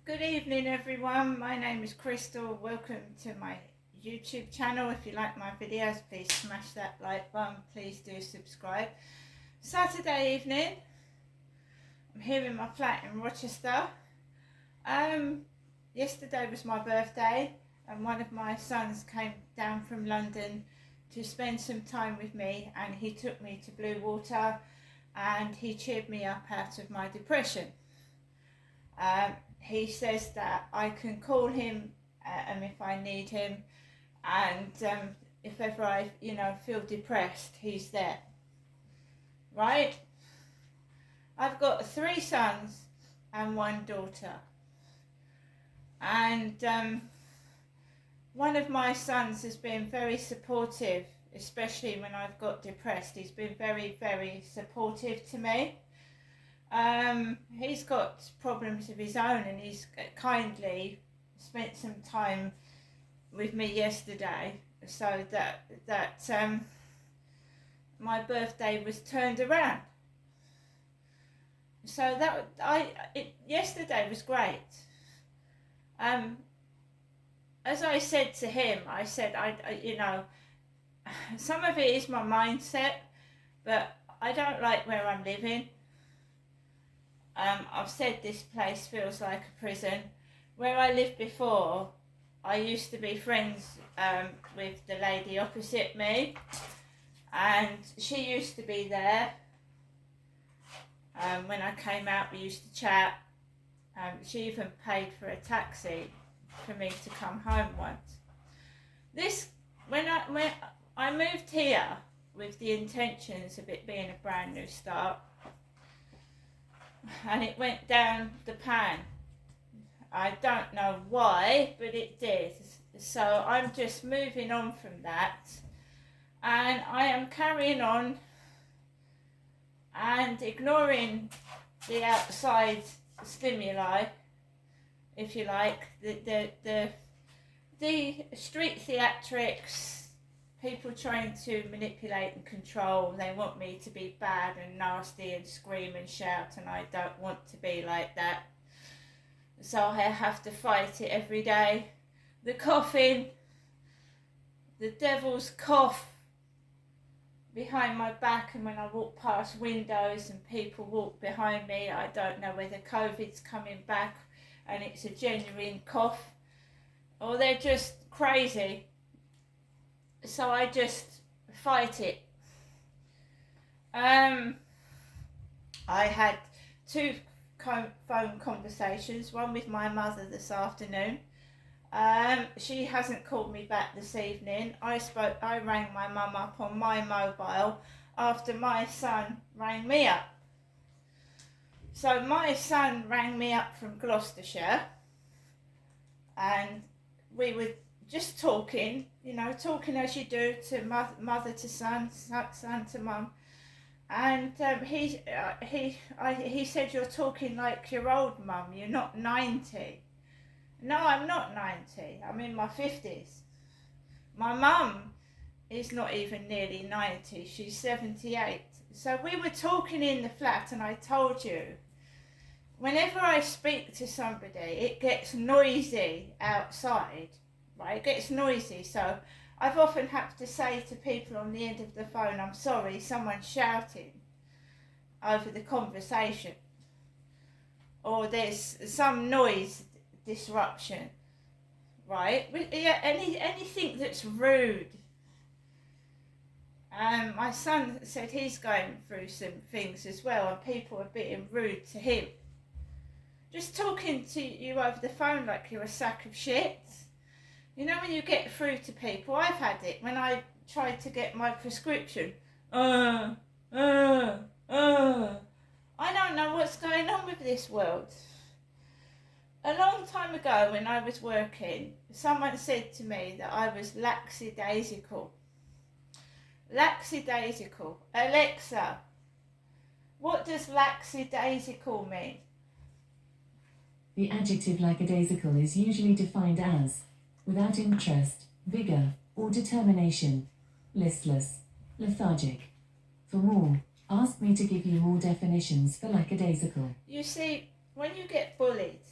Good evening everyone, my name is Crystal. Welcome to my YouTube channel. If you like my videos, please smash that like button, please do subscribe. Saturday evening, I'm here in my flat in Rochester. Yesterday was my birthday and one of my sons came down from London to spend some time with me, and he took me to Blue Water and he cheered me up out of my depression. He says that I can call him if I need him, and if ever I feel depressed, he's there. Right? I've got 3 sons and 1 daughter, and one of my sons has been very supportive, especially when I've got depressed. He's been very, very supportive to me. He's got problems of his own, and he's kindly spent some time with me yesterday, so that my birthday was turned around. So yesterday was great. As I said to him, I said, some of it is my mindset, but I don't like where I'm living. I've said this place feels like a prison. Where I lived before, I used to be friends with the lady opposite me, and she used to be there. When I came out, we used to chat. She even paid for a taxi for me to come home once. When I moved here with the intentions of it being a brand new start, and it went down the pan. I don't know why, but it did. So I'm just moving on from that, and I am carrying on and ignoring the outside stimuli, if you like, the street theatrics, people trying to manipulate and control. They want me to be bad and nasty and scream and shout, and I don't want to be like that. So I have to fight it every day. The coughing, the devil's cough behind my back, and when I walk past windows and people walk behind me, I don't know whether COVID's coming back and it's a genuine cough or they're just crazy. So I just fight it. I had 2 phone conversations, one with my mother this afternoon. She hasn't called me back this evening. I rang my mum up on my mobile after my son rang me up. So my son rang me up from Gloucestershire, and we were just talking, talking as you do to mother to son, son to mum. And he said, "You're talking like your old mum, you're not 90. No, I'm not 90, I'm in my 50s. My mum is not even nearly 90, she's 78. So we were talking in the flat, and I told you, whenever I speak to somebody, it gets noisy outside, right? It gets noisy. So I've often had to say to people on the end of the phone, I'm sorry, someone's shouting over the conversation, or there's some noise disruption, right? Yeah, anything that's rude. My son said he's going through some things as well, and people are being rude to him. Just talking to you over the phone like you're a sack of shit. When you get through to people, I've had it when I tried to get my prescription. I don't know what's going on with this world. A long time ago when I was working, someone said to me that I was lackadaisical. Lackadaisical. Alexa, what does lackadaisical mean? The adjective lackadaisical is usually defined as without interest, vigour, or determination, listless, lethargic. For more, ask me to give you more definitions for lackadaisical. You see, when you get bullied,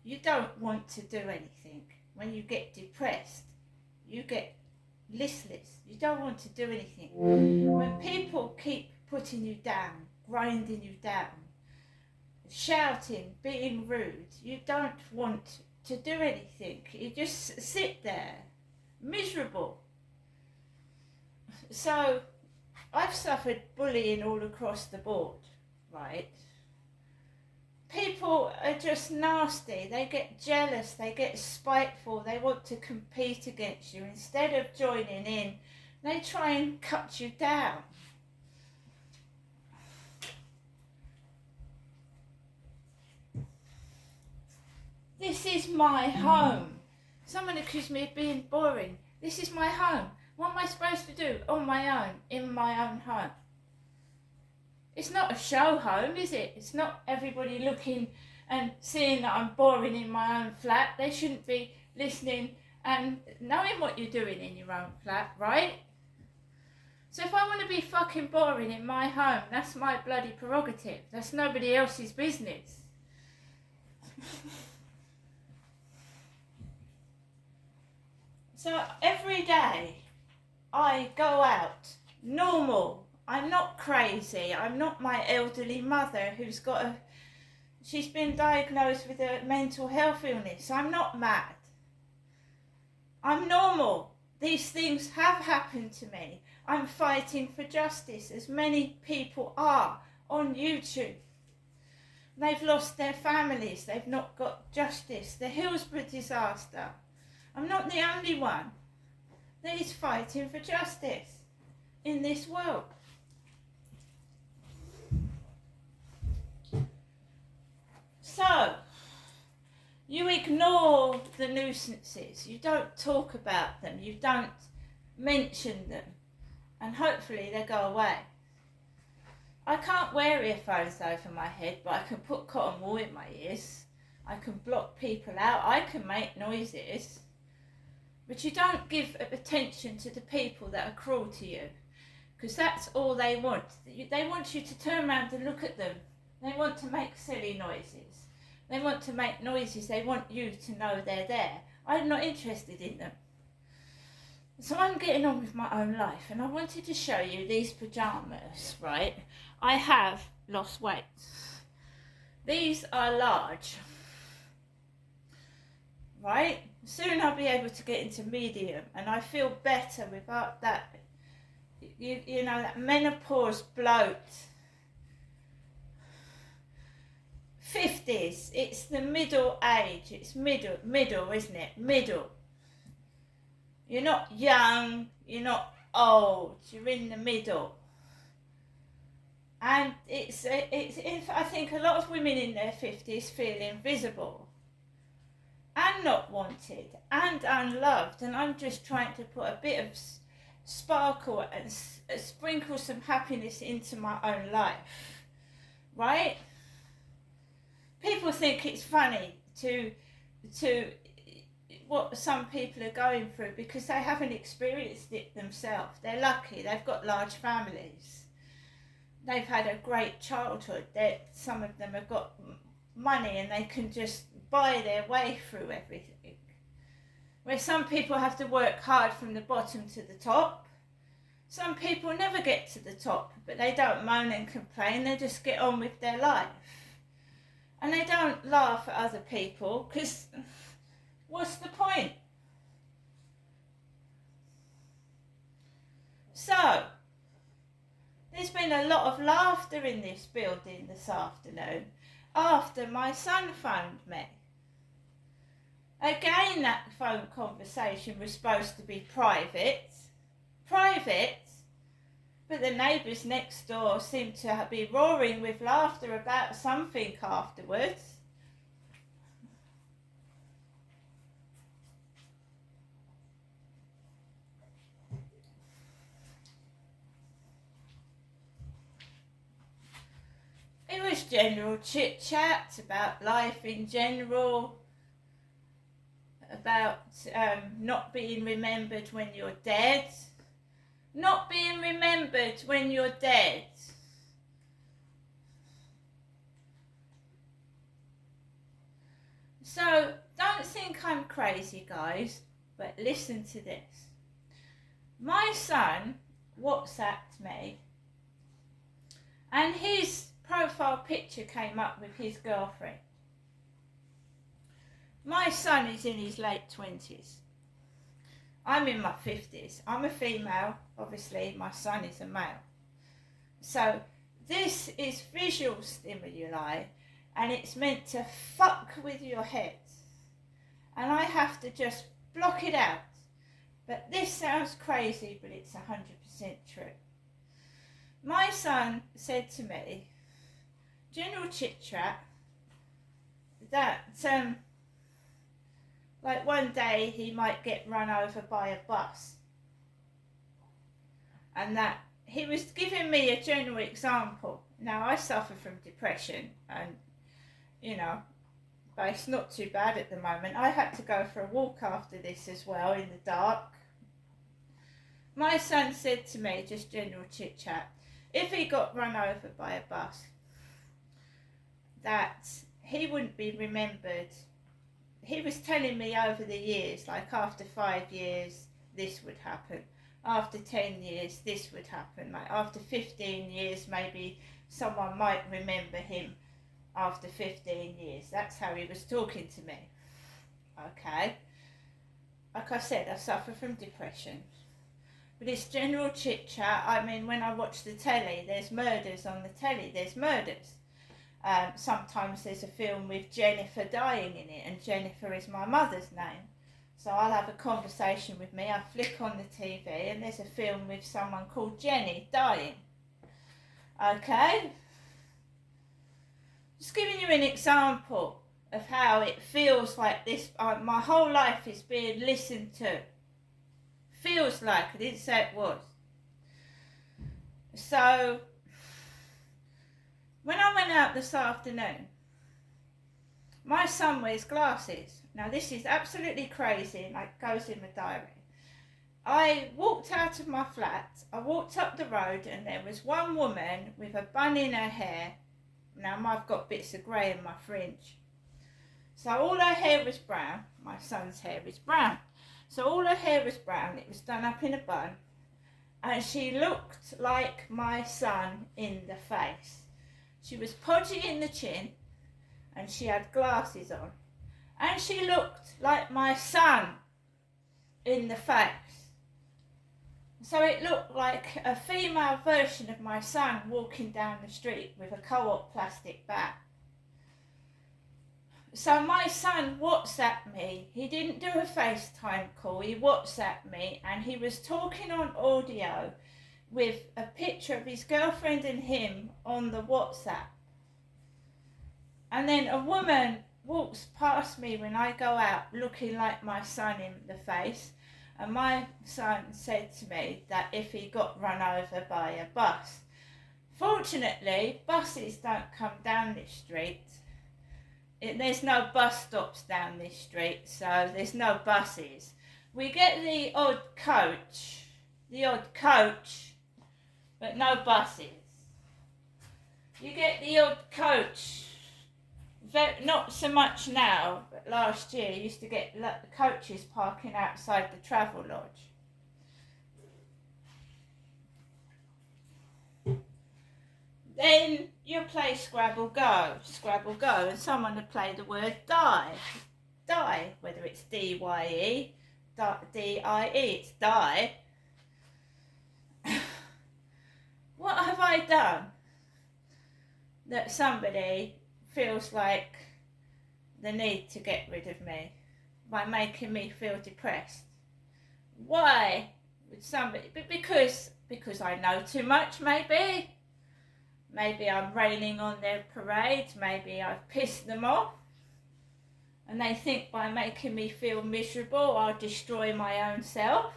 you don't want to do anything. When you get depressed, you get listless. You don't want to do anything. When people keep putting you down, grinding you down, shouting, being rude, you don't want to do anything. You just sit there, miserable. So, I've suffered bullying all across the board, right? People are just nasty. They get jealous, they get spiteful, they want to compete against you. Instead of joining in, they try and cut you down. This is my home. Someone accused me of being boring. This is my home. What am I supposed to do on my own, in my own home? It's not a show home, is it? It's not everybody looking and seeing that I'm boring in my own flat. They shouldn't be listening and knowing what you're doing in your own flat, right? So if I want to be fucking boring in my home, that's my bloody prerogative. That's nobody else's business. So every day I go out, normal. I'm not crazy. I'm not my elderly mother who's she's been diagnosed with a mental health illness. I'm not mad. I'm normal. These things have happened to me. I'm fighting for justice, as many people are on YouTube. They've lost their families. They've not got justice. The Hillsborough disaster. I'm not the only one that is fighting for justice in this world. So, you ignore the nuisances. You don't talk about them. You don't mention them. And hopefully they go away. I can't wear earphones over my head, but I can put cotton wool in my ears. I can block people out. I can make noises. But you don't give attention to the people that are cruel to you, because that's all they want. They want you to turn around and look at them. They want to make silly noises. They want to make noises. They want you to know they're there. I'm not interested in them. So I'm getting on with my own life, and I wanted to show you these pyjamas, right? I have lost weight. These are large, right? Soon I'll be able to get into medium, and I feel better without that, you know, that menopause bloat. 50s, it's the middle age, it's middle, isn't it? Middle. You're not young, you're not old, you're in the middle. And I think a lot of women in their 50s feel invisible and not wanted and unloved, and I'm just trying to put a bit of sparkle and sprinkle some happiness into my own life, right? People think it's funny to what some people are going through because they haven't experienced it themselves. They're lucky, they've got large families, they've had a great childhood, some of them have got money and they can just buy their way through everything. Where some people have to work hard from the bottom to the top. Some people never get to the top, but they don't moan and complain, they just get on with their life. And they don't laugh at other people, because what's the point? So, there's been a lot of laughter in this building this afternoon after my son phoned me. Again, that phone conversation was supposed to be private, but the neighbours next door seemed to be roaring with laughter about something afterwards. It was general chit-chat about life in general, about not being remembered when you're dead. Not being remembered when you're dead. So don't think I'm crazy, guys, but listen to this. My son WhatsApped me, and his profile picture came up with his girlfriend. My son is in his late 20s. I'm in my 50s. I'm a female, obviously, my son is a male. So this is visual stimuli, and it's meant to fuck with your head. And I have to just block it out. But this sounds crazy, but it's 100% true. My son said to me, general chit chat, that like one day he might get run over by a bus. And that he was giving me a general example. Now I suffer from depression and, you know, but it's not too bad at the moment. I had to go for a walk after this as well in the dark. My son said to me, just general chit chat, if he got run over by a bus, that he wouldn't be remembered. He was telling me over the years, like after 5 years, this would happen. After 10 years, this would happen. Like after 15 years, maybe someone might remember him after 15 years. That's how he was talking to me. Okay. Like I said, I suffer from depression. But it's general chit chat. I mean, when I watch the telly, there's murders on the telly. There's murders. Sometimes there's a film with Jennifer dying in it, and Jennifer is my mother's name. So I'll have a conversation with me, I flick on the TV, and there's a film with someone called Jenny dying. Okay? Just giving you an example of how it feels like this. My whole life is being listened to. Feels like, I didn't say it was. So, when I went out this afternoon, my son wears glasses. Now this is absolutely crazy, and it goes in my diary. I walked out of my flat, I walked up the road, and there was one woman with a bun in her hair. Now I've got bits of grey in my fringe. So all her hair was brown. My son's hair is brown. So all her hair was brown, it was done up in a bun, and she looked like my son in the face. She was podgy in the chin, and she had glasses on, and she looked like my son in the face. So it looked like a female version of my son walking down the street with a Co-op plastic bag. So my son WhatsApped me. He didn't do a FaceTime call, he WhatsApped me, and he was talking on audio with a picture of his girlfriend and him on the WhatsApp. And then a woman walks past me when I go out looking like my son in the face, and my son said to me that if he got run over by a bus. Fortunately, buses don't come down this street. There's no bus stops down this street, so there's no buses. We get the odd coach, but no buses. You get the odd coach, not so much now, but last year you used to get coaches parking outside the Travelodge. Then you play Scrabble Go, and someone would play the word die, whether it's D-Y-E, D-I-E, it's die. What have I done that somebody feels like the need to get rid of me by making me feel depressed? Why would somebody? Because I know too much, maybe. Maybe I'm raining on their parade. Maybe I've pissed them off. And they think by making me feel miserable, I'll destroy my own self.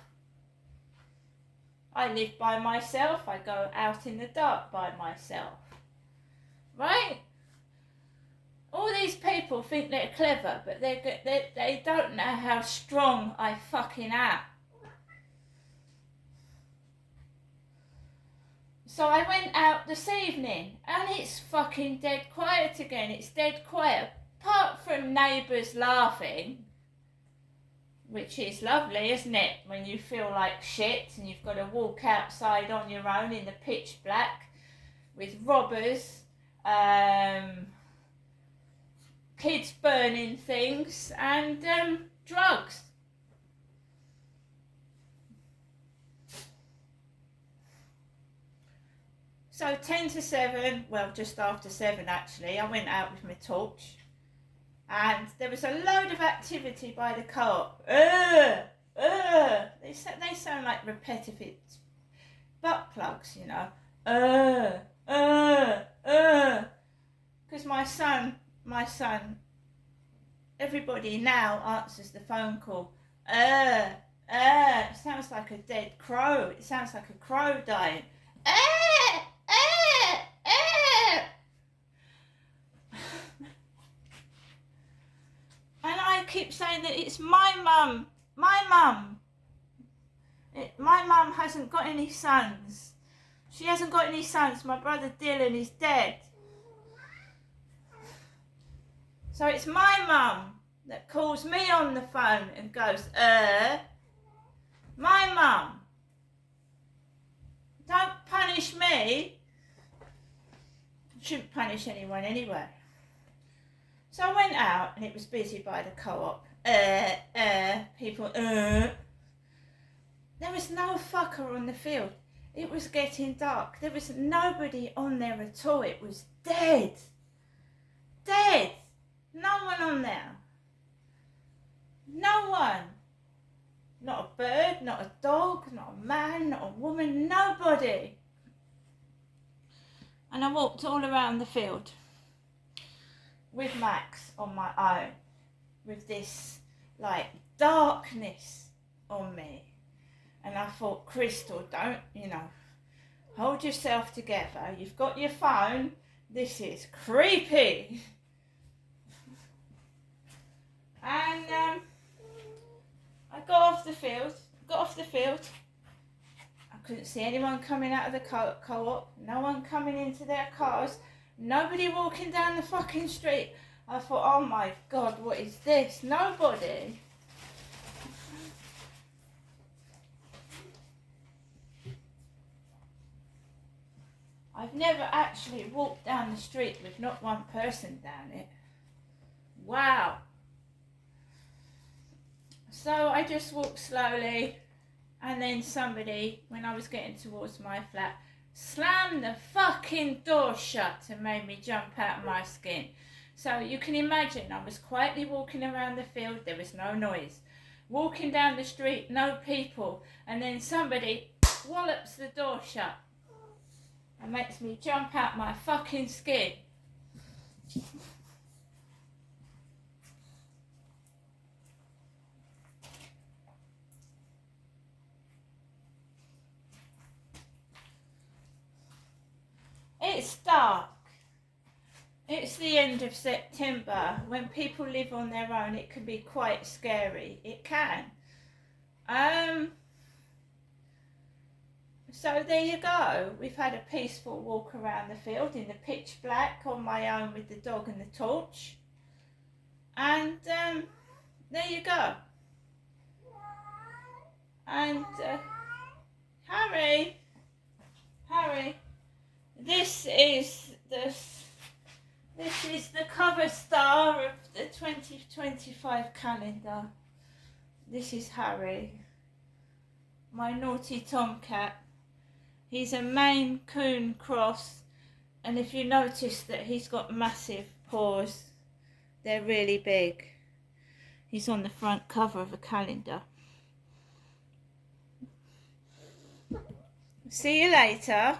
I live by myself. I go out in the dark by myself. Right? All these people think they're clever, but they don't know how strong I fucking am. So I went out this evening, and it's fucking dead quiet again. It's dead quiet. apart from neighbours laughing, which is lovely, isn't it? When you feel like shit and you've got to walk outside on your own in the pitch black with robbers, kids burning things, and drugs. So 10 to 7, well, just after 7 actually, I went out with my torch. And there was a load of activity by the co-op. They sound like repetitive butt plugs, you know. Because my son, everybody now answers the phone call. It sounds like a dead crow. It sounds like a crow dying. And I keep saying that it's my mum. My mum hasn't got any sons. She hasn't got any sons. My brother Dylan is dead. So it's my mum that calls me on the phone and goes, my mum. Don't punish me. Shouldn't punish anyone anyway. So I went out and it was busy by the co-op. People, There was no fucker on the field. It was getting dark. There was nobody on there at all. It was dead. Dead. No one on there. No one. Not a bird, not a dog, not a man, not a woman, nobody. And I walked all around the field with Max on my own, with this like darkness on me. And I thought, Crystal, don't, hold yourself together. You've got your phone. This is creepy. And I got off the field. I couldn't see anyone coming out of the co-op. No one coming into their cars. Nobody walking down the fucking street. I thought, oh my God, what is this? Nobody. I've never actually walked down the street with not one person down it. Wow. So I just walked slowly, and then somebody, when I was getting towards my flat, slammed the fucking door shut and made me jump out of my skin. So you can imagine, I was quietly walking around the field, there was no noise. Walking down the street, no people, and then somebody wallops the door shut and makes me jump out my fucking skin. It's dark. It's the end of September. When people live on their own, it can be quite scary. It can. So there you go. We've had a peaceful walk around the field in the pitch black on my own with the dog and the torch. And there you go. And Harry, this is the cover star of the 2025 calendar. This is Harry, my naughty tomcat. He's a Maine Coon cross, and if you notice that he's got massive paws, they're really big. He's on the front cover of a calendar. See you later.